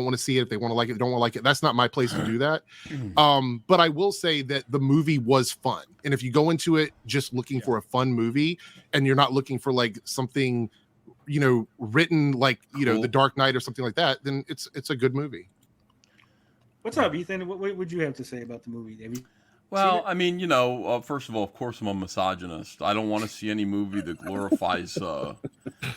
want to see it. If they want to like it, they don't want to like it. That's not my place to do that. But I will say that the movie was fun. And if you go into it just looking for a fun movie and you're not looking for like something, you know, written like, you know, The Dark Knight or something like that, then it's a good movie. What's up, Ethan? What would you have to say about the movie? Well, I mean, you know, first of all, of course, I'm a misogynist. I don't want to see any movie that glorifies. I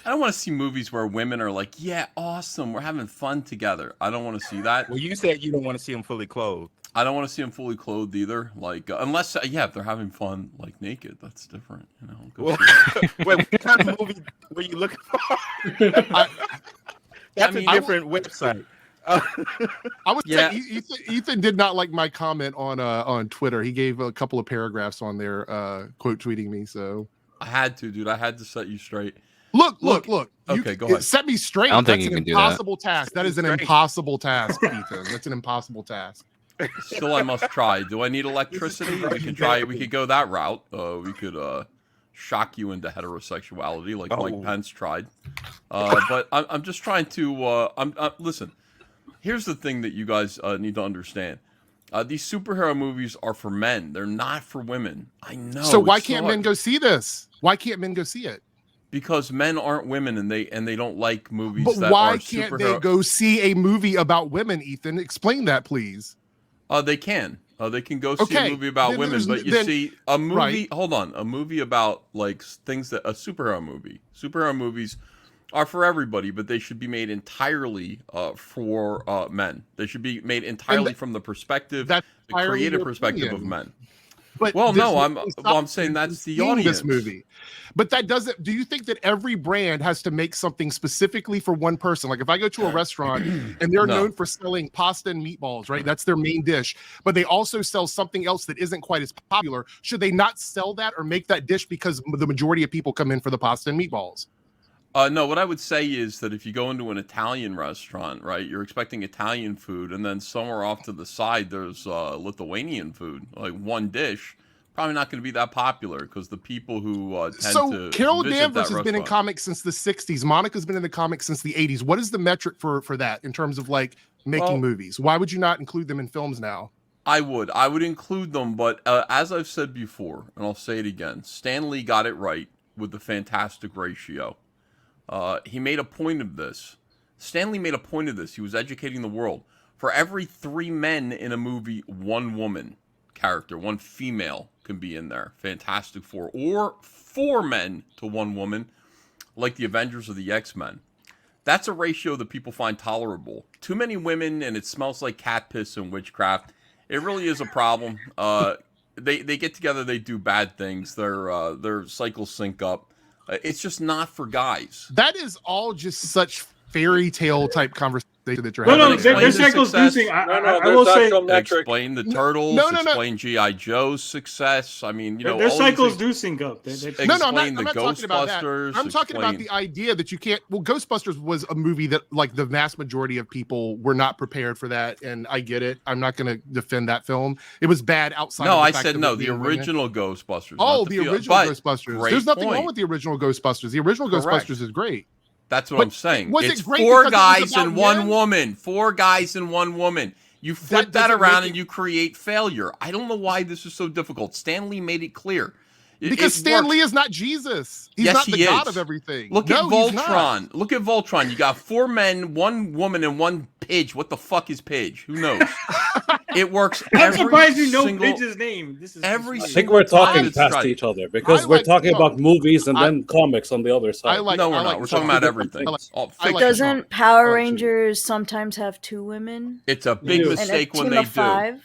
don't want to see movies where women are like, "Yeah, awesome, we're having fun together." I don't want to see that. Well, you said you don't want to see them fully clothed. I don't want to see them fully clothed either. Like, unless, if they're having fun, like naked, that's different. You know. Well, wait, what kind of movie were you looking for? That's a different website. I would say Ethan did not like my comment on Twitter. He gave a couple of paragraphs on there, quote tweeting me. So I had to, dude. I had to set you straight. Look. Okay, go ahead. Set me straight. I don't think That's you an can do that. impossible task. That is an impossible task, Ethan. That's an impossible task. Still, I must try. Do I need electricity? We can try. We could go that route. We could shock you into heterosexuality, like Mike Pence tried. But I'm just trying to. Listen. Here's the thing that you guys need to understand. These superhero movies are for men. They're not for women. I know. So why can't men go see this? Why can't men go see it? Because men aren't women, and they don't like movies. But that why are can't superhero... they go see a movie about women? Ethan, explain that, please. They can. They can go see a movie about women, but you see a movie. Right. Hold on, a movie about like things that a superhero movie. Superhero movies are for everybody, but they should be made entirely for men. They should be made entirely from the perspective, the creative perspective of men. But I'm saying that's the audience. This movie. But that doesn't. Do you think that every brand has to make something specifically for one person? Like if I go to a restaurant and they're known for selling pasta and meatballs, right? That's their main dish. But they also sell something else that isn't quite as popular. Should they not sell that or make that dish because the majority of people come in for the pasta and meatballs? No, what I would say is that if you go into an Italian restaurant, right, you're expecting Italian food, and then somewhere off to the side there's Lithuanian food, like one dish, probably not going to be that popular because the people who tend to Carol visit Danvers that has been in comics since the 60s. Monica's been in the comics since the 80s. What is the metric for that in terms of like making movies? Why would you not include them in films now? I would include them, but as I've said before, and I'll say it again, Stanley got it right with the fantastic ratio. He made a point of this. Stanley made a point of this. He was educating the world. For every 3 men in a movie, 1 woman character, 1 female can be in there. Fantastic Four. Or 4 men to 1 woman, like the Avengers or the X-Men. That's a ratio that people find tolerable. Too many women, and it smells like cat piss and witchcraft. It really is a problem. They get together, they do bad things. Their cycles sync up. It's just not for guys. That is all just such fairy tale type conversation that you're having. No, their cycles do sync. I will say, explain the Turtles. Explain G.I. Joe's success. I mean, you know, their cycles do sync up. I'm not talking about that. I'm talking about the idea that you can't. Well, Ghostbusters was a movie that, like, the vast majority of people were not prepared for that, and I get it. I'm not going to defend that film. It was bad outside. No, of the I fact said that no. The original Ghostbusters. Oh, the original Ghostbusters. There's nothing wrong with the original Ghostbusters. The original Ghostbusters is great. That's what I'm saying. It's 4 guys and 1 woman. 4 guys and 1 woman. You flip that around and you create failure. I don't know why this is so difficult. Stanley made it clear. Because Stanley is not Jesus. He's not the God of everything. Look at Voltron. Look at Voltron. You got 4 men, 1 woman, and 1 Pidge. What the fuck is Pidge? Who knows? It works. I'm surprised you know Pidge's name. I think we're talking past each other because we're talking about movies and then comics on the other side. No, we're not. We're talking about everything. Doesn't Power Rangers sometimes have 2 women? It's a big mistake when they do.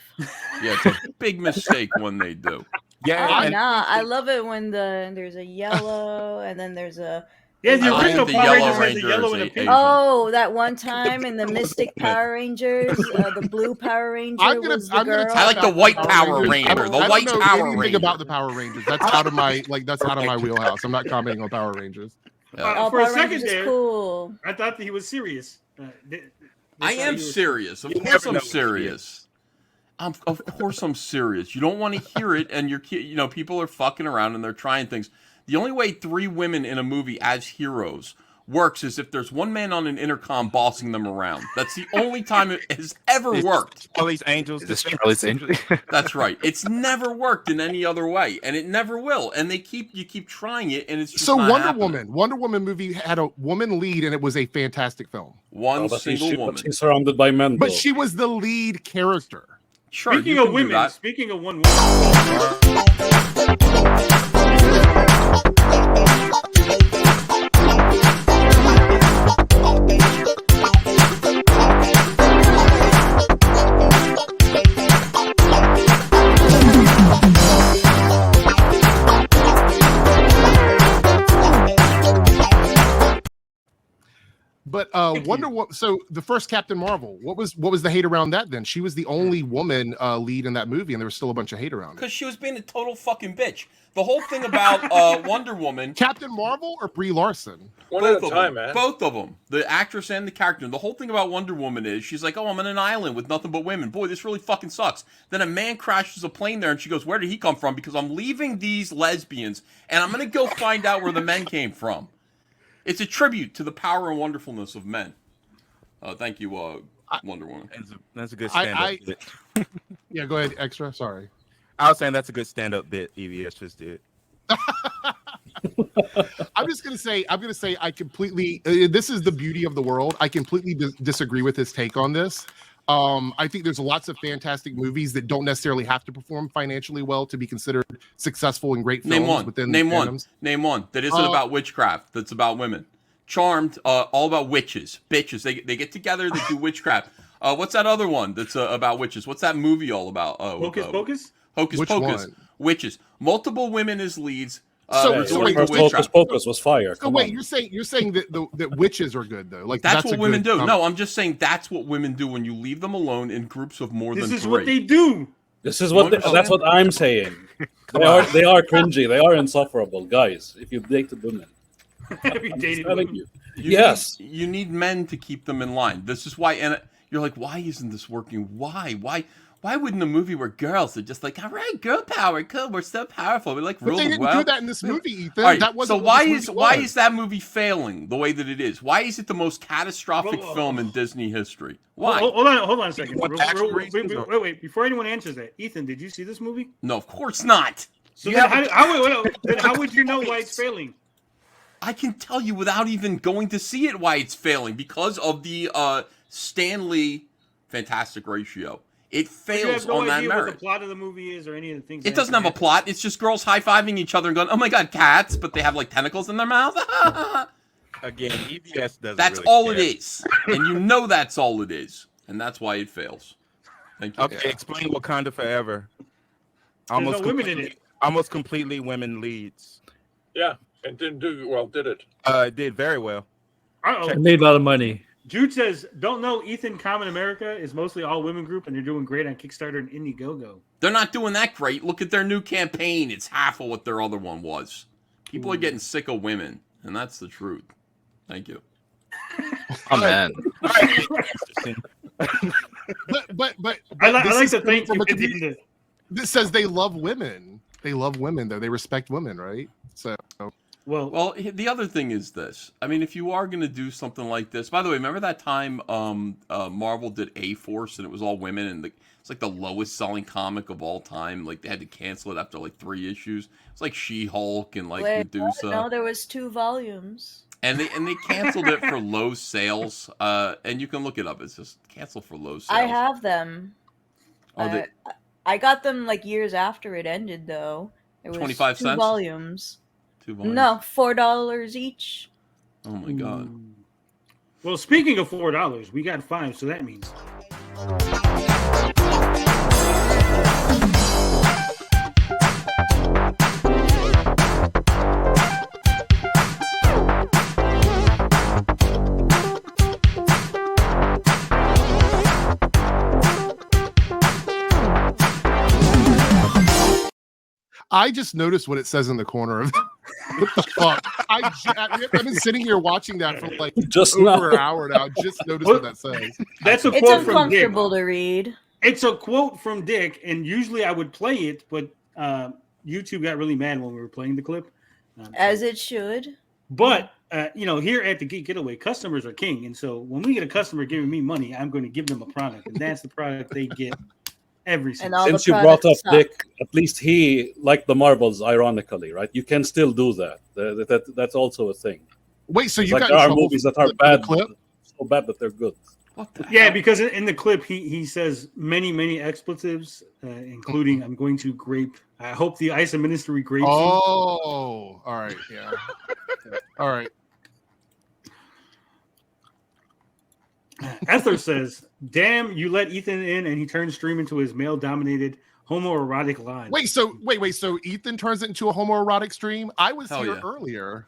Yeah, it's a big mistake when they do. Yeah, I love it when there's a yellow and then there's a the original Power Rangers has a yellow and a pink. Oh, that one time in the Mystic Power Rangers, the blue Power Ranger was the girl. I like the white Power Ranger. The white Power Ranger. Anything about the Power Rangers? That's out of my wheelhouse. I'm not commenting on Power Rangers. For a second there, cool. I thought that he was serious. I am serious. Of course, I'm serious. Of course I'm serious. You don't want to hear it, and people are fucking around and they're trying things. The only way 3 women in a movie as heroes works is if there's one man on an intercom bossing them around. That's the only time it has ever worked. Charlie's Angels. This Charlie's Angels. That's right. It's never worked in any other way, and it never will. And you keep trying it, and it's just not happening. Wonder Woman movie had a woman lead, and it was a fantastic film. One single woman. She's surrounded by men, but she was the lead character. Sure. Speaking of women, speaking of one woman. But Wonder Woman. So the first Captain Marvel, what was the hate around that? Then she was the only woman lead in that movie, and there was still a bunch of hate around it because she was being a total fucking bitch. The whole thing about Wonder Woman, Captain Marvel or Brie Larson, one at a time, man. Both of them, the actress and the character. The whole thing about Wonder Woman is she's like, "Oh, I'm on an island with nothing but women. Boy, this really fucking sucks." Then a man crashes a plane there, and she goes, "Where did he come from? Because I'm leaving these lesbians, and I'm gonna go find out where the men came from." It's a tribute to the power and wonderfulness of men. Thank you, Wonder Woman. That's a good stand-up bit. Yeah, go ahead, Extra. Sorry. I was saying that's a good stand-up bit EVS just did. I'm gonna say I completely. This is the beauty of the world. I completely disagree with his take on this. I think there's lots of fantastic movies that don't necessarily have to perform financially well to be considered successful and great films. Name one that isn't about witchcraft. That's about women. Charmed, all about witches, bitches. They get together. They do witchcraft. What's that other one that's about witches? What's that movie all about? Hocus Pocus. Hocus Pocus. Witches. Multiple women as leads. Hocus Pocus was fire. So wait, you're saying that witches are good though? Like that's what women do. No, I'm just saying that's what women do when you leave them alone in groups of more than 3. This is what they do. This is what that's what I'm saying. They are cringy. They are insufferable, guys. If you dated women, Have you dated women? Yes, you need men to keep them in line. This is why, and you're like, why isn't this working? Why wouldn't a movie where girls are just like, all right, girl power, cool, we're so powerful, we like rule the world. They didn't do that in this movie, Ethan. Right, that wasn't so why is that movie failing the way that it is? Why is it the most catastrophic film in Disney history? Why? Hold on a second. Wait, before anyone answers that, Ethan, did you see this movie? No, of course not. So then how would you know why it's failing? I can tell you without even going to see it why it's failing because of the Stanley fantastic ratio. It fails on that merit. You have no idea what the plot of the movie is or any of the things. It doesn't have a plot. It's just girls high-fiving each other and going, "Oh my god, cats!" But they have like tentacles in their mouth. Again, EVS doesn't. That's really all care. it is, and you know that's all it is, and that's why it fails. Thank you. Okay, explain Wakanda Forever. There's no women in it. Almost completely women leads. Yeah, and didn't do well, did it? It did very well. It made a lot of money. Jude says, "Don't know Ethan Common America is mostly all women group, and they're doing great on Kickstarter and Indiegogo." They're not doing that great. Look at their new campaign. It's half of what their other one was. People are getting sick of women, and that's the truth. Thank you. Oh man. but I like to think from a community that says they love women. They love women, though. They respect women, right? So. Well, the other thing is this. I mean, if you are going to do something like this, by the way, remember that time Marvel did A-Force and it was all women and it's like the lowest selling comic of all time. Like they had to cancel it after like 3 issues. It's like She-Hulk and like Medusa. No, there was 2 volumes. And they canceled it for low sales. And you can look it up. It's just cancel for low sales. I have them. I got them like years after it ended, though. It was 25 cents? 2 volumes. 2 volumes? No, $4 each. Oh my god. Well, speaking of $4, we got 5, so that means. I just noticed what it says in the corner of what the fuck. I've been sitting here watching that for like just over an hour now. Just noticed what that says. That's a It's quote from Dick. uncomfortable to read. It's a quote from Dick, and usually I would play it, but YouTube got really mad when we were playing the clip. As it should. But here at the Geek Getaway, customers are king. And so when we get a customer giving me money, I'm going to give them a product. And that's the product they get every single. Since you brought up Dick, at least he liked the marbles, ironically, right? You can still do that. That's also a thing. Wait, so you got there are movies that are bad, so bad that they're good. Yeah, because in the clip he says many expletives, including "I'm going to grape." I hope the ISOM ministry grapes. Oh, all right, yeah, all right. Ether says, "Damn, you let Ethan in, and he turns stream into his male-dominated homoerotic line." Wait, so Ethan turns it into a homoerotic stream? I was here earlier.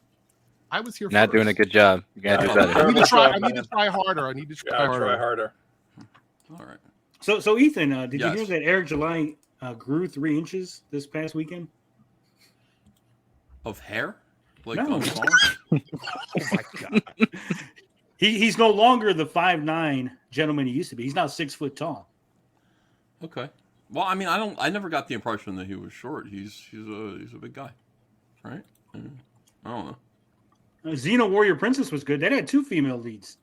I was here. Not doing a good job. You gotta do better. I need to try harder. I need to try harder. All right. So Ethan, did you hear that Eric July grew 3 inches this past weekend? Of hair? Like no. on farm? Oh my god. He's no longer the 5'9" gentleman he used to be. He's now 6 foot tall. Okay. Well, I mean, I never got the impression that he was short. He's a big guy, right? I don't know. Xena Warrior Princess was good. That had 2 female leads.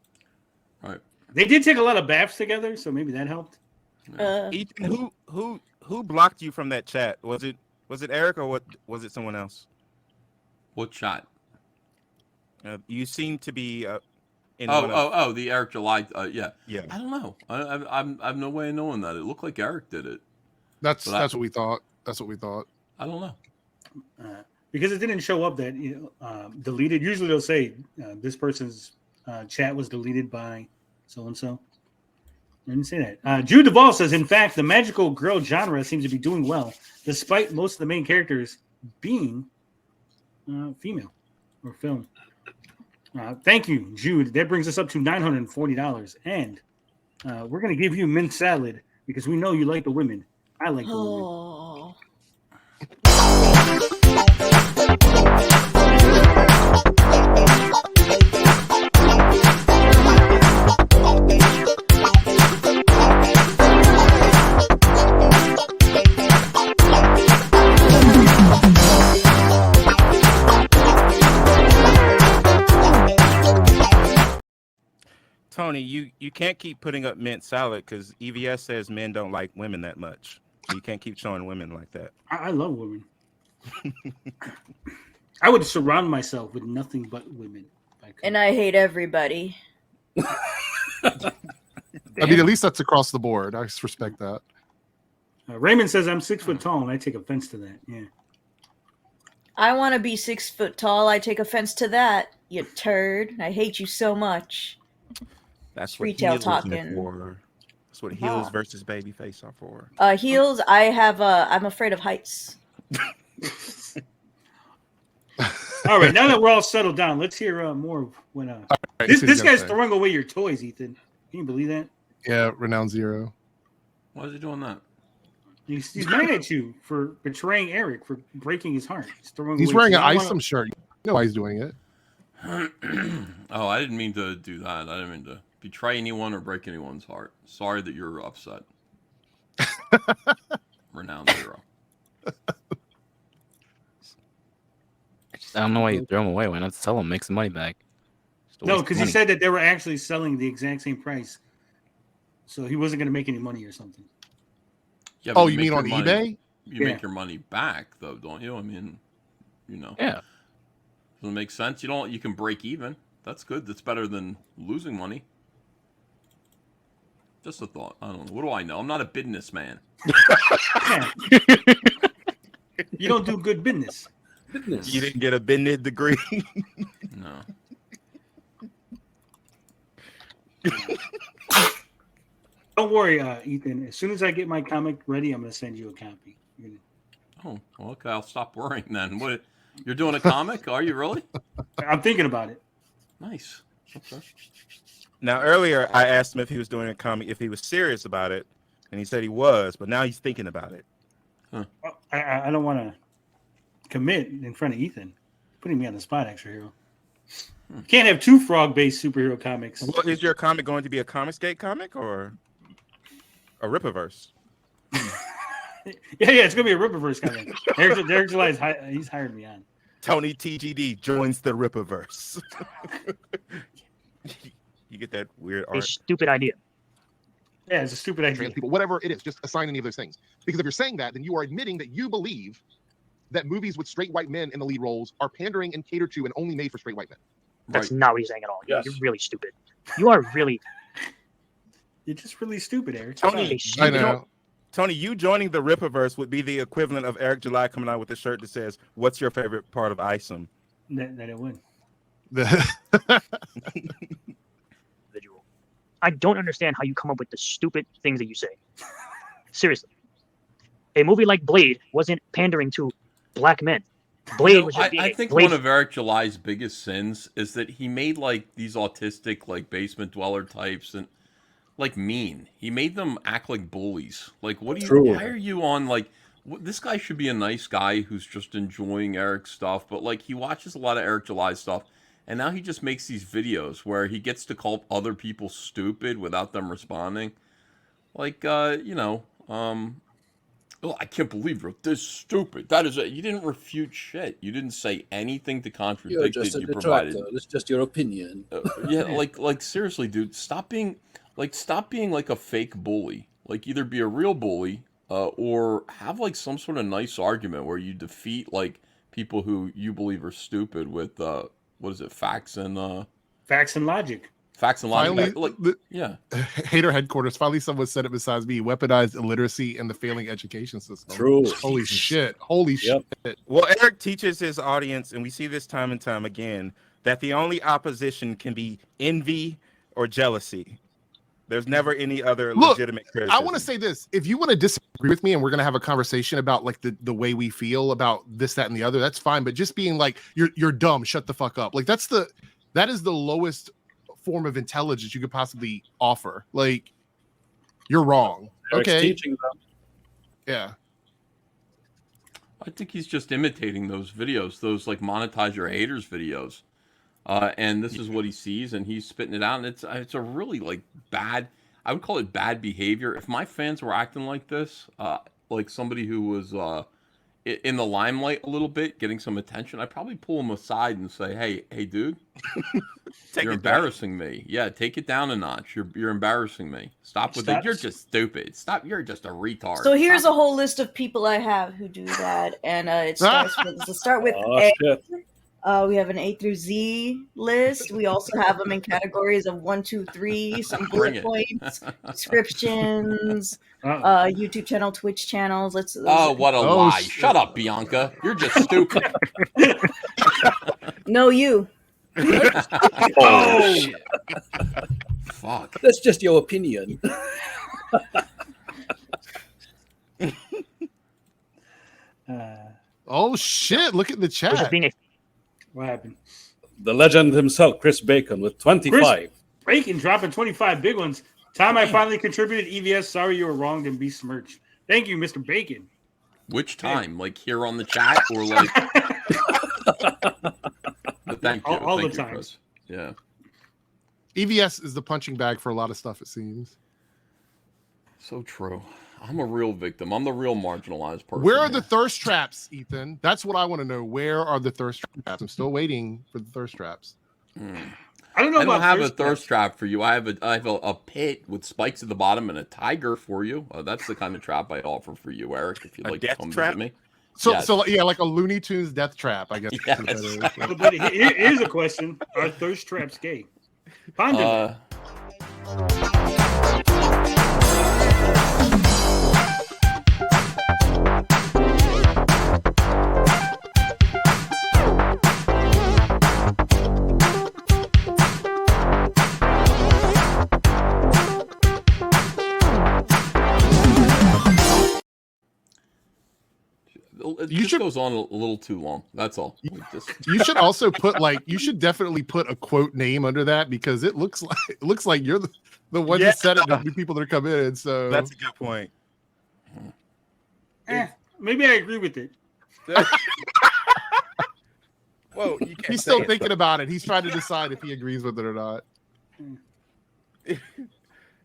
Right. They did take a lot of baths together, so maybe that helped. Ethan, who blocked you from that chat? Was it Eric or was it someone else? What chat? You seem to be in the Eric July. Yeah. I don't know. I have no way of knowing that. It looked like Eric did it. That's what we thought. That's what we thought. I don't know. Because it didn't show up that deleted. Usually they'll say this person's chat was deleted by so-and-so. I didn't say that. Jude Duvall says, in fact, the magical girl genre seems to be doing well, despite most of the main characters being female or film. Thank you, Jude. That brings us up to $940. And we're going to give you mint salad because we know you like the women. I like the women. Tony, you can't keep putting up mint salad because EVS says men don't like women that much. You can't keep showing women like that. I love women. I would surround myself with nothing but women. And I hate everybody. I mean, at least that's across the board. I respect that. Raymond says I'm 6 foot tall, and I take offense to that. Yeah. I want to be 6 foot tall. I take offense to that, you turd. I hate you so much. That's what retail talking. For. That's what heels versus babyface are for. Heels. I'm afraid of heights. All right, now that we're all settled down, let's hear more of when this guy's throwing away your toys, Ethan. Can you believe that? Yeah, Renown Zero. Why is he doing that? He's mad at you for betraying Eric, for breaking his heart. He's wearing an ISOM shirt. You know why he's doing it. Oh, I didn't mean to do that. I didn't mean to betray anyone or break anyone's heart. Sorry that you're upset. Renown Zero. I don't know why you throw them away. Why not sell them? Make some money back. No, because he said that they were actually selling the exact same price. So he wasn't going to make any money or something. Yeah, oh, you mean on eBay? You make your money back, though, don't you? I mean, you know. Yeah. Doesn't it make sense? You can break even. That's good. That's better than losing money. Just a thought. I don't know. What do I know? I'm not a businessman. You don't do good business. You didn't get a business degree. No. Don't worry, Ethan. As soon as I get my comic ready, I'm going to send you a copy. Oh, well, okay. I'll stop worrying then. What? You're doing a comic? Are you really? I'm thinking about it. Nice. Okay. Now, earlier I asked him if he was doing a comic, if he was serious about it, and he said he was, but now he's thinking about it. Huh. I don't want to commit in front of Ethan, putting me on the spot, extra hero. Can't have two frog-based superhero comics. Well, is your comic going to be a Comicsgate comic or a Rippaverse? Yeah, it's gonna be a Rippaverse comic. Derek July he's hired me on. Tony TGD joins the Rippaverse. You get that weird A art. stupid idea. Yeah, it's a stupid idea. Trans people, whatever it is, just assign any of those things. Because if you're saying that, then you are admitting that you believe that movies with straight white men in the lead roles are pandering and catered to and only made for straight white men. That's not what he's saying at all. Yes. You're really stupid. You are really. You're just really stupid, Eric. Tony, I know. Tony, you joining the Rippaverse would be the equivalent of Eric July coming out with a shirt that says, "What's your favorite part of ISOM?" That it would. Individual. I don't understand how you come up with the stupid things that you say. Seriously. A movie like Blade wasn't pandering to black men. Blade was just being I a think Blade. one of Eric July's biggest sins is that he made like these autistic like basement dweller types and like mean. He made them act like bullies. Like, what do you? True. Why are you on like? This guy should be a nice guy who's just enjoying Eric's stuff, but like he watches a lot of Eric July's stuff, and now he just makes these videos where he gets to call other people stupid without them responding. Like, oh, I can't believe you're this stupid. That is it. You didn't refute shit. You didn't say anything to contradict it. You provided. It's just your opinion. Yeah, like seriously, dude, stop being like a fake bully. Like either be a real bully, or have like some sort of nice argument where you defeat like people who you believe are stupid with what is it, facts and logic. Facts and logic. Finally, yeah. Hater headquarters. Finally, someone said it besides me. Weaponized illiteracy and the failing education system. True. Holy shit. Holy shit. Well, Eric teaches his audience, and we see this time and time again, that the only opposition can be envy or jealousy. There's never any other legitimate criticism. I want to say this. If you want to disagree with me and we're going to have a conversation about like the way we feel about this, that, and the other, that's fine. But just being like, you're dumb, shut the fuck up. Like that is the lowest form of intelligence you could possibly offer. Like, you're wrong. Eric's okay. teaching them. Yeah. I think he's just imitating those videos, those like monetize your haters videos. And this is what he sees, and he's spitting it out, and it's a really like bad. I would call it bad behavior. If my fans were acting like this, like somebody who was in the limelight a little bit, getting some attention, I'd probably pull him aside and say, "Hey, dude, you're embarrassing me. Yeah, take it down a notch. You're embarrassing me. Stop with it. You're just stupid. Stop. You're just a retard." So here's a whole list of people I have who do that, and it starts with Oh, shit. we have an A through Z list. We also have them in categories of 1, 2, 3, some Bring bullet it. points, descriptions, YouTube channel, Twitch channels. Oh, what a lie! Shut up, Bianca. You're just stupid. No, you. Oh, Fuck. that's just your opinion. Oh shit! Look at the Was it chat. being a What happened? The legend himself, Chris Bacon, with 25. Bacon dropping 25 big ones. Time I finally contributed. EVS, sorry you were wronged and be smirched. Thank you, Mr. Bacon. Which time? Like here on the chat, or like? But thank you. All Thank the you, times. Chris. Yeah. EVS is the punching bag for a lot of stuff, it seems. So true. I'm a real victim. I'm the real marginalized person. Where are here. the thirst traps, Ethan? That's what I want to know. Where are the thirst traps? I'm still waiting for the thirst traps. I don't know I don't about have a thirst trap for you. I have a pit with spikes at the bottom and a tiger for you. That's the kind of trap I offer for you, Eric. If you'd A like to death come trap? visit me. So, Yes. so yeah, like a Looney Tunes death trap, I guess. Yes. But here's a question: are thirst traps gay? Ponder that. It just goes on a little too long. That's all. You should also put you should definitely put a quote name under that because it looks like you're the one that said it to the people that come in. So That's a good point. Maybe I agree with it. Well, you can't he's say still it, thinking though. about it. He's trying to decide if he agrees with it or not.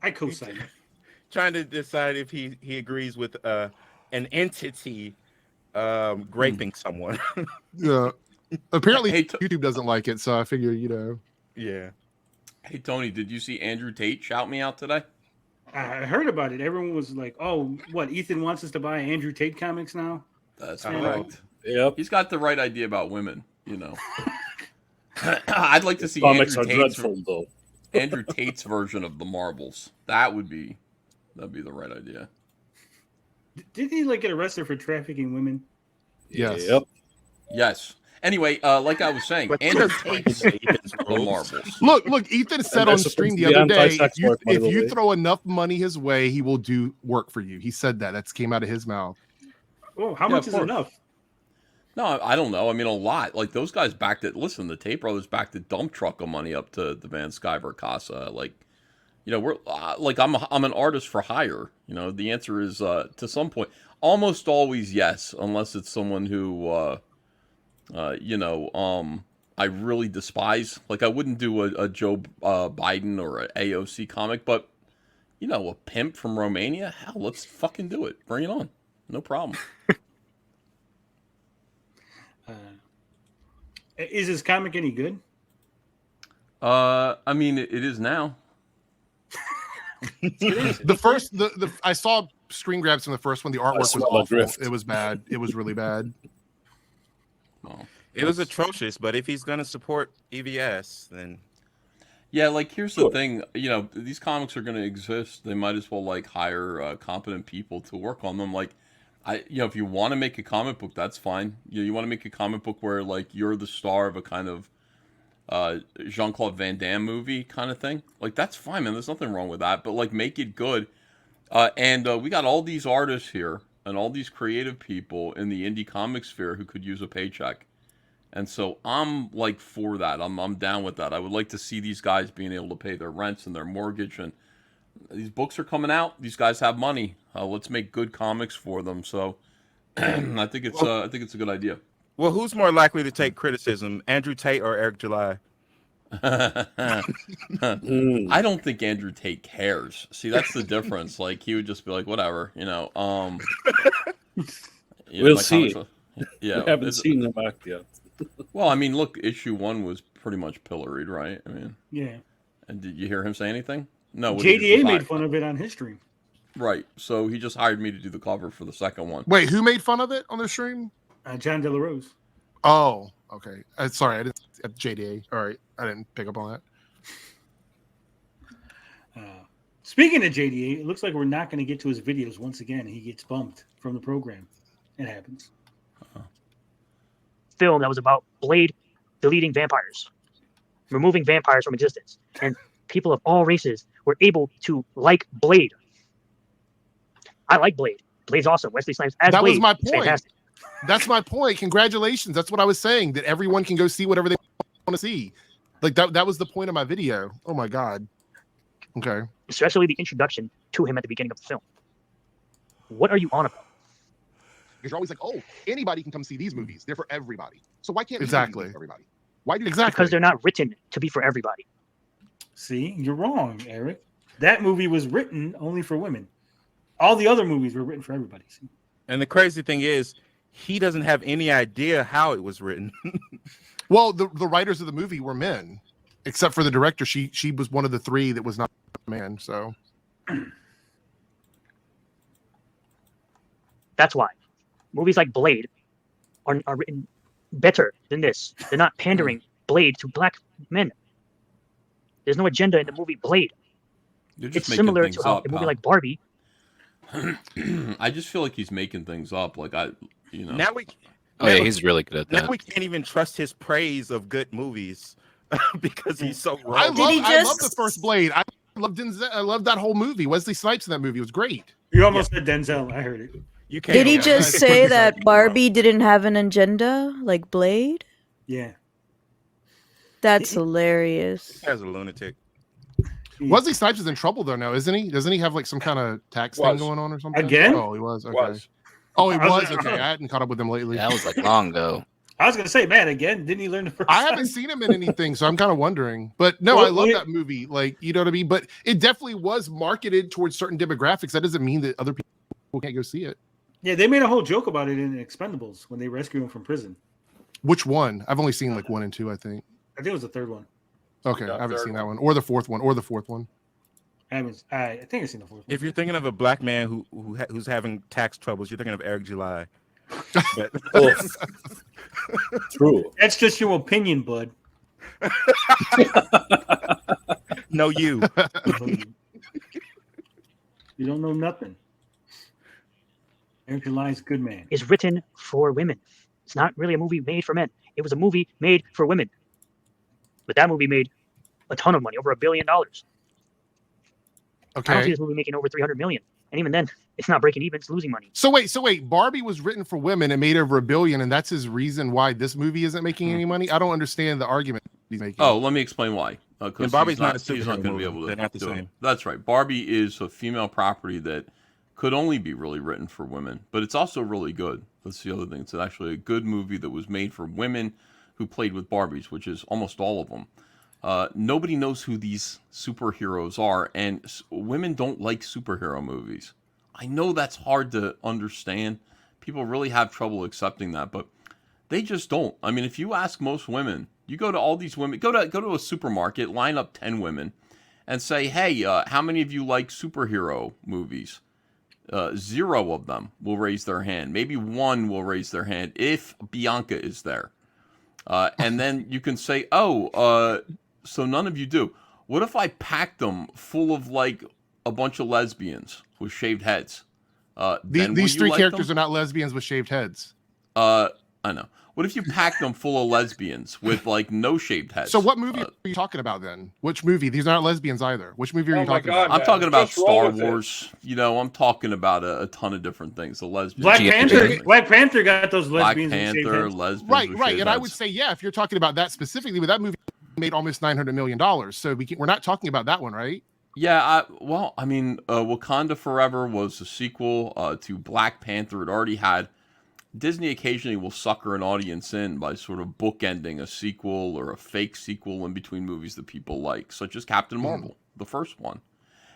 I co-sign it. Trying to decide if he agrees with an entity raping someone. Yeah. Apparently, Hey, YouTube doesn't like it, so I figure, Yeah. Hey, Tony, did you see Andrew Tate shout me out today? I heard about it. Everyone was like, "Oh, what? Ethan wants us to buy Andrew Tate comics now." That's I know. correct. Yep. He's got the right idea about women, I'd like to see Comics Andrew are Tate's, dreadful, though. Andrew Tate's version of the Marbles. That'd be the right idea. Did he like get arrested for trafficking women? Yes. Yep. Yes. Anyway, like I was saying, Andrew Tate's the Marbles. Look, Ethan said And on they're stream supposed the to be other day, anti-sex work, by if the you way. throw enough money his way, he will do work for you. He said that. That came out of his mouth. Oh, how Yeah, much of is course. enough? No, I don't know. I mean, a lot. Like those guys backed it. Listen, the Tate brothers backed the dump truck of money up to the band Sciver Casa. Like, we're like I'm an artist for hire. The answer is to some point, almost always yes, unless it's someone who I really despise. Like I wouldn't do a Joe Biden or an AOC comic, but a pimp from Romania, hell, let's fucking do it. Bring it on. No problem. Is his comic any good? I mean, it is now. The first, I saw screen grabs from the first one. The artwork was awful. It was bad. It was really bad. Oh, It was atrocious, but if he's gonna support EVS, then yeah, like here's the thing, these comics are going to exist. They might as well like hire competent people to work on them. Like, if you want to make a comic book, that's fine. You want to make a comic book where like you're the star of a kind of Jean-Claude Van Damme movie kind of thing. Like that's fine, man. There's nothing wrong with that. But like make it good. And we got all these artists here and all these creative people in the indie comic sphere who could use a paycheck. And so I'm like for that. I'm down with that. I would like to see these guys being able to pay their rents and their mortgage. And these books are coming out. These guys have money. Let's make good comics for them. So I think it's a good idea. Well, who's more likely to take criticism, Andrew Tate or Eric July? I don't think Andrew Tate cares. See, that's the difference. Like he would just be like, whatever, We'll see. Yeah, We haven't seen them act yet. Well, I mean, look, issue 1 was pretty much pilloried, right? I mean, yeah. And did you hear him say anything? No. JDA made fun of it on his stream. Right. So he just hired me to do the cover for the second one. Wait, who made fun of it on their stream? John De La Rose. Oh, okay. Sorry, I didn't. JDA. All right, I didn't pick up on that. Speaking of JDA, it looks like we're not going to get to his videos once again. He gets bumped from the program. It happens. Film that was about Blade deleting vampires, removing vampires from existence, and people of all races were able to like Blade. I like Blade. Blade's awesome. Wesley Snipes as that Blade was my is point. fantastic. That's my point. Congratulations. That's what I was saying. That everyone can go see whatever they want to see. Like that was the point of my video. Oh my god. Okay. Especially the introduction to him at the beginning of the film. What are you on about? Because you're always like, oh, anybody can come see these movies. They're for everybody. So why can't exactly for everybody? Why do Because they're not written to be for everybody. See, you're wrong, Eric. That movie was written only for women. All the other movies were written for everybody. See? And the crazy thing is, he doesn't have any idea how it was written. Well, the writers of the movie were men, except for the director. She was one of the 3 that was not a man. So that's why movies like Blade are written better than this. They're not pandering Blade to black men. There's no agenda in the movie Blade. It's similar to how a movie like Barbie. I just feel like he's making things up. Like Now we. Oh yeah, he's really good at that. Now we can't even trust his praise of good movies because he's so wrong. I love the first Blade. I love Denzel. I love that whole movie. Wesley Snipes in that movie was great. You almost said Denzel. I heard it. You can't. Did he just say that Barbie didn't have an agenda like Blade? Yeah. That's hilarious. He has a lunatic. Wesley Snipes is in trouble though now, isn't he? Doesn't he have like some kind of tax thing going on or something? Again? Oh, he was. Okay. Oh, he was. Okay, I hadn't caught up with him lately. That was like long ago. I was gonna say, man, again, didn't he learn the first I time? haven't seen him in anything, so I'm kind of wondering. But no, I love that movie. Like, you know what I mean? But it definitely was marketed towards certain demographics. That doesn't mean that other people can't go see it. Yeah, they made a whole joke about it in Expendables when they rescue him from prison. Which one? I've only seen like 1 and 2, I think. I think it was the third one. Okay, Yeah, I haven't third seen that one, or the fourth one, or the fourth one. I think I've seen the fourth one. If you're thinking of a black man who's having tax troubles, you're thinking of Eric July. But, Oh, true. That's just your opinion, bud. no, you. You don't know nothing. Eric July's a good man. Is written for women. It's not really a movie made for men. It was a movie made for women. But that movie made a ton of money, over $1 billion. I don't see Okay. this movie making over 300 million. And even then, it's not breaking even, it's losing money. So wait. Barbie was written for women and made over $1 billion, and that's his reason why this movie isn't making any money. I don't understand the argument he's making. Oh, let me explain why. And Barbie's not a he's not superhero going to be movie. able to They're not the do it. same. That's right. Barbie is a female property that could only be really written for women, but it's also really good. That's the other thing. It's actually a good movie that was made for women who played with Barbies, which is almost all of them. Nobody knows who these superheroes are, and women don't like superhero movies. I know that's hard to understand. People really have trouble accepting that, but they just don't. I mean, if you ask most women, you go to all these women, go to a supermarket, line up 10 women, and say, "Hey, how many of you like superhero movies?" 0 of them will raise their hand. Maybe 1 will raise their hand if Bianca is there. And then you can say, so none of you do. What if I packed them full of like a bunch of lesbians with shaved heads? These 3 characters are not lesbians with shaved heads. I know. What if you packed them full of lesbians with like no shaved heads? So what movie are you talking about then? Which movie? These aren't lesbians either. Which movie are you talking about? I'm talking about Just roll Star with it. Wars. You know, I'm talking about a ton of different things. The lesbians. Black Panther got those Black lesbians. and shaved Panther, heads. lesbians. Right. with And shaved I heads. would say, yeah, if you're talking about that specifically, but that movie made almost $900 million. So we're not talking about that one, right? Yeah, Wakanda Forever was a sequel to Black Panther. It already had. Disney occasionally will sucker an audience in by sort of bookending a sequel or a fake sequel in between movies that people like, such as Captain Marvel, the first one.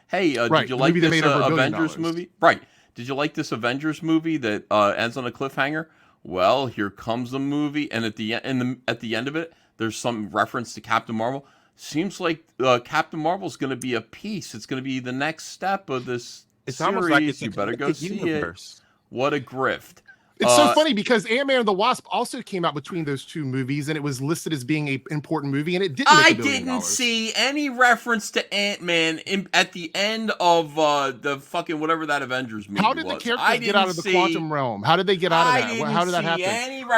Hey, Right, did you the like movie that this made over $1 billion. Avengers movie? Right. Did you like this Avengers movie that ends on a cliffhanger? Well, here comes the movie, and at the end of it, there's some reference to Captain Marvel. Seems like Captain Marvel's going to be a piece. It's going to be the next step of this It's series. almost like it's You a better go see universe. it. What a grift. It's so funny because Ant-Man and the Wasp also came out between those 2 movies, and it was listed as being an important movie, and it didn't make I $1 billion. didn't see any reference to Ant-Man at the end of the fucking whatever that Avengers movie was. How did the characters get out of the quantum realm? How did they get out of that? How did that happen?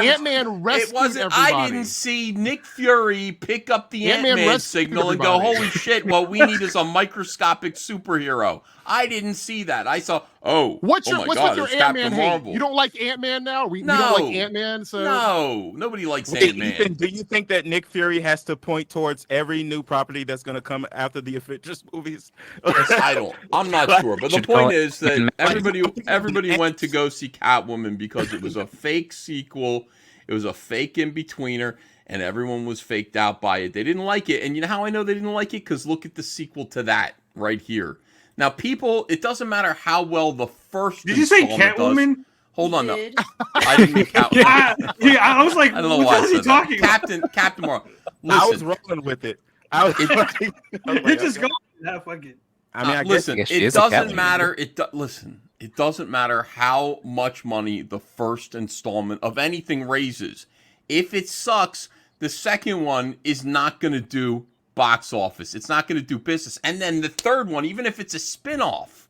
Ant-Man rescued everybody. I didn't see Nick Fury pick up the Ant-Man Ant-Man signal and go, everybody. "Holy shit! What we need is a microscopic superhero." I didn't see that. I saw. What's oh my with God, your it's Ant-Man Captain hate? Marvel. You don't like Ant-Man now? You No. don't like Ant-Man? So No, nobody likes Wait, Ant-Man. Ethan, do you think that Nick Fury has to point towards every new property that's going to come after the Avengers movies? I don't. I'm not sure, but the Should call point it is that Ant-Man. everybody went to go see Catwoman because it was a fake sequel. It was a fake in-betweener, and everyone was faked out by it. They didn't like it, and you know how I know they didn't like it? Because look at the sequel to that right here. Now, people, it doesn't matter how well the first. Did you say installment Catwoman? does. Hold on, no. Did. I didn't mean Catwoman. Yeah, I was like, I don't know what why I is he said talking that. about? Captain Marvel. I was Listen, rolling with it. I was You're just going. Nah, fuck it. I mean, I guess listen, guess she it is a doesn't Catwoman. matter. Listen, it doesn't matter how much money the first installment of anything raises. If it sucks, the second one is not going to do box office. It's not going to do business. And then the third one, even if it's a spin-off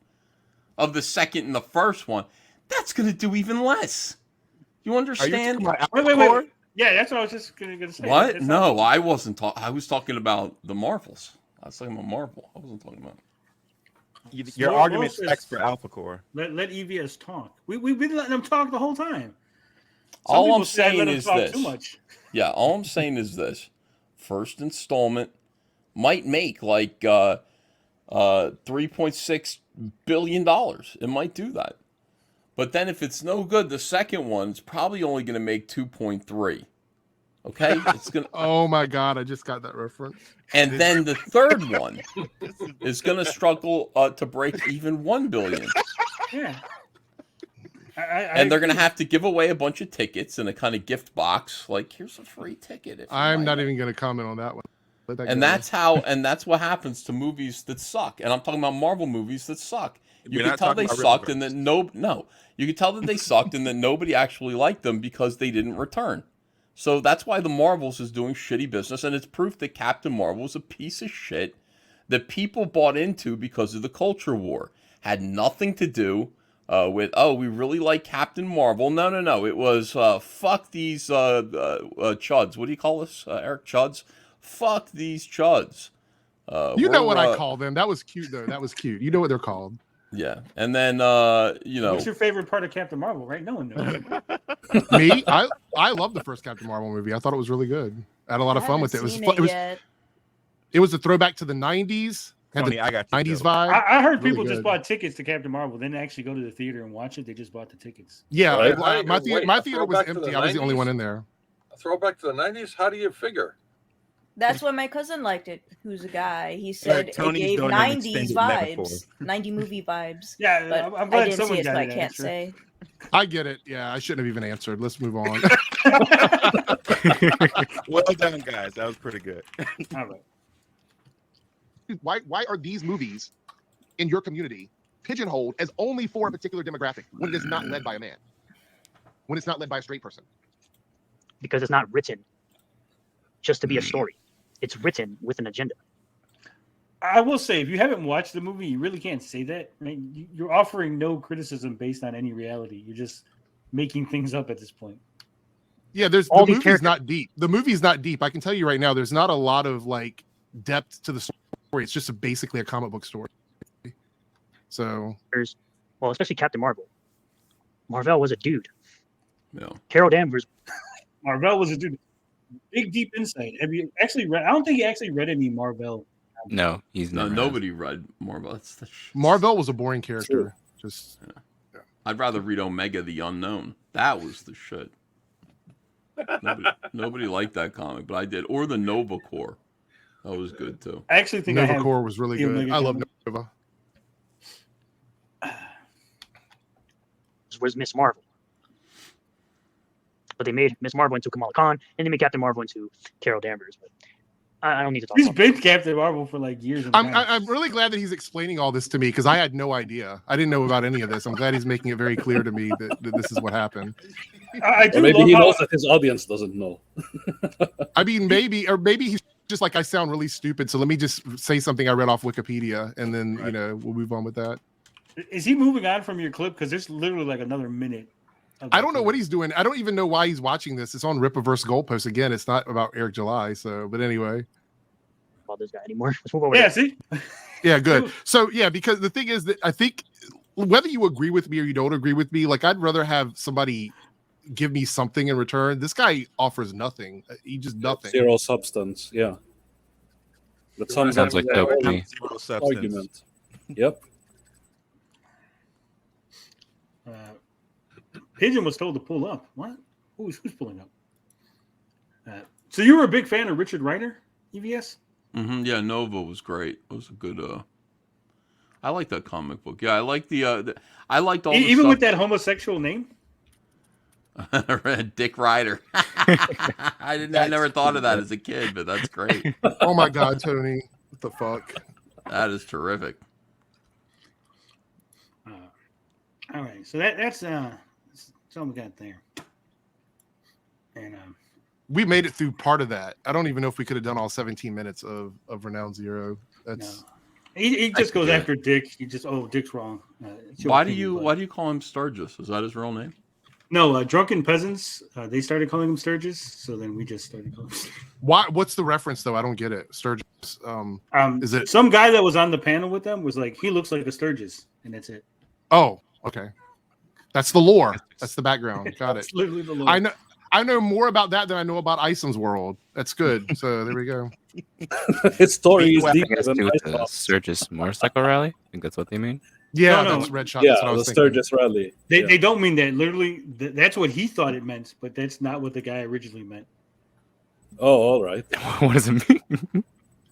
of the second and the first one, that's going to do even less. You understand? Wait. Yeah, that's what I was just gonna say. What? That's No, I wasn't talking. I was talking about the Marvels. I was talking about Marvel. I wasn't talking about. your argument specs for Alpha Core. Let EVS talk. We've been letting them talk the whole time. Some All people I'm say I let saying them is talk this. Too much. Yeah, all I'm saying is this. First installment might make like $3.6 billion. It might do that. But then if it's no good, the second one's probably only going to make 2.3. Okay? It's going to oh my God, I just got that reference. And then the third one is going to struggle to break even 1 billion. Yeah. And they're going to have to give away a bunch of tickets in a kind of gift box. Like, here's a free ticket. I'm not even going to comment on that one. And that's what happens to movies that suck. And I'm talking about Marvel movies that suck. You can tell they sucked and that you can tell that they sucked and that nobody actually liked them because they didn't return. So that's why the Marvels is doing shitty business, and it's proof that Captain Marvel is a piece of shit that people bought into because of the culture war. Had nothing to do with, we really like Captain Marvel. No. It was, fuck these chuds. What do you call this, Eric? Chuds? Fuck these chuds. You know what I call them. That was cute, though. That was cute. You know what they're called. Yeah. And then, What's your favorite part of Captain Marvel, right? No one knows. Me? I love the first Captain Marvel movie. I thought it was really good. I had a lot of fun with it. It was a throwback to the 90s. Tony, I got you. 90s vibe. I heard people just bought tickets to Captain Marvel, then actually go to the theater and watch it. They just bought the tickets. Yeah, my theater was empty. I was the only one in there. A throwback to the 90s? How do you figure? That's what my cousin liked it. Who's a guy? He said it Tony's gave doing an 90s extended vibes, metaphor. 90 movie vibes. Yeah, but I'm glad I didn't someone see it, so got I an can't answer. say. I get it. Yeah, I shouldn't have even answered. Let's move on. Well done, guys. That was pretty good. All right. Why are these movies in your community pigeonholed as only for a particular demographic when it is not led by a man? When it's not led by a straight person? Because it's not written just to be a story. It's written with an agenda. I will say, if you haven't watched the movie, you really can't say that. Right? You're offering no criticism based on any reality. You're just making things up at this point. Yeah, the movie's not deep. The movie's not deep. I can tell you right now, there's not a lot of like depth to the story. It's just basically a comic book story. So especially Captain Marvel. Marvel was a dude. No. Carol Danvers. Marvel was a dude. Big deep insight. Have you actually read? I don't think you actually read any Marvel. No, nobody read Marvel. Marvel was a boring character. Just I'd rather read Omega the Unknown. That was the shit. Nobody liked that comic, but I did. Or the Nova Corps. That was good too. I actually think Nova Corps was really good. I love Nova. Was Miss Marvel. But they made Miss Marvel into Kamala Khan, and they made Captain Marvel into Carol Danvers. But I don't need to talk about He's been Captain Marvel for like years. I'm really glad that he's explaining all this to me because I had no idea. I didn't know about any of this. I'm glad he's making it very clear to me that this is what happened. Maybe he knows that his audience doesn't know. I mean, maybe he's just like, I sound really stupid, so let me just say something I read off Wikipedia, and then we'll move on with that. Is he moving on from your clip? Because there's literally like another minute. I don't know what he's doing. I don't even know why he's watching this. It's on Rippaverse Goalpost again. It's not about Eric July. So, but anyway. About this guy anymore. Let's move over. Yeah, see? Yeah, good. So, yeah, because the thing is that I think whether you agree with me or you don't agree with me, like I'd rather have somebody give me something in return. This guy offers nothing. He just nothing. Zero substance. Yeah. That sounds like that argument. Yep. Pigeon was told to pull up. What? Who's pulling up? So you were a big fan of Richard Rider, EVS? Mm-hmm. Yeah, Nova was great. It was a good. I like that comic book. Yeah, I like I liked all. Even with that homosexual name. Dick Rider. I never thought of that as a kid, but that's great. Oh my God, Tony! What the fuck? That is terrific. All right, so that's all we got there. And we made it through part of that. I don't even know if we could have done all 17 minutes of Renown Zero. That's he just goes after Dick. He just Dick's wrong. Why do you call him Sturgis? Is that his real name? No, drunken peasants. They started calling him Sturgis, so then we just started calling him Sturgis. Why? What's the reference though? I don't get it. Sturgis. Is it some guy that was on the panel with them was like, he looks like a Sturgis, and that's it. Oh, okay. That's the lore. That's the background. Got it. Literally the lore. I know more about that than I know about ISOM's world. That's good. So there we go. His story is deep. The Sturgis motorcycle rally. I think that's what they mean. Yeah, that's Red Shot. Yeah, that's what I was the thinking. Sturgis rally. They don't mean that. Literally, that's what he thought it meant, but that's not what the guy originally meant. Oh, all right. What does it mean?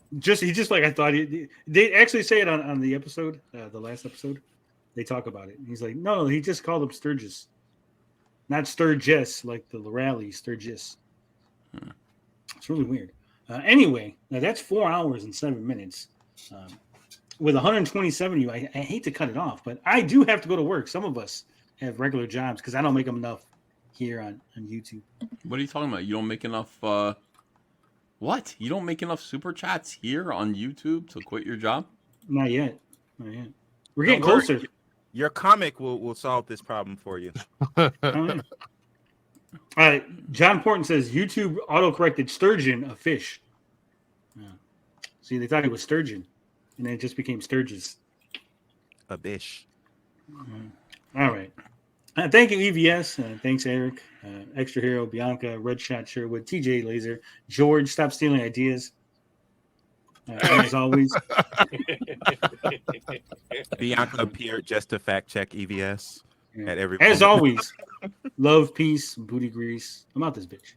He just like I thought. They actually say it on the episode, the last episode. They talk about it. He's like, no, he just called him Sturgis. not Sturgis like the rally, Sturgis. It's really weird. Anyway, now that's 4 hours and 7 minutes. With 127 of you, I hate to cut it off, but I do have to go to work. Some of us have regular jobs because I don't make them enough here on YouTube. What are you talking about? You don't make enough. What? You don't make enough super chats here on YouTube to quit your job? Not yet. Not yet. We're getting Don't worry. closer. Your comic will solve this problem for you. All right. John Porton says YouTube autocorrected sturgeon a fish. See, they thought it was sturgeon, and then it just became Sturgis. A bish. All right. Thank you, EVS. Thanks, Eric. Extra Hero, Bianca, Red Shot Sherwood, TJ Laser, George. Stop stealing ideas. As always. Bianca appeared just to fact check EVS at every As moment. always, love, peace, booty grease. I'm out this bitch.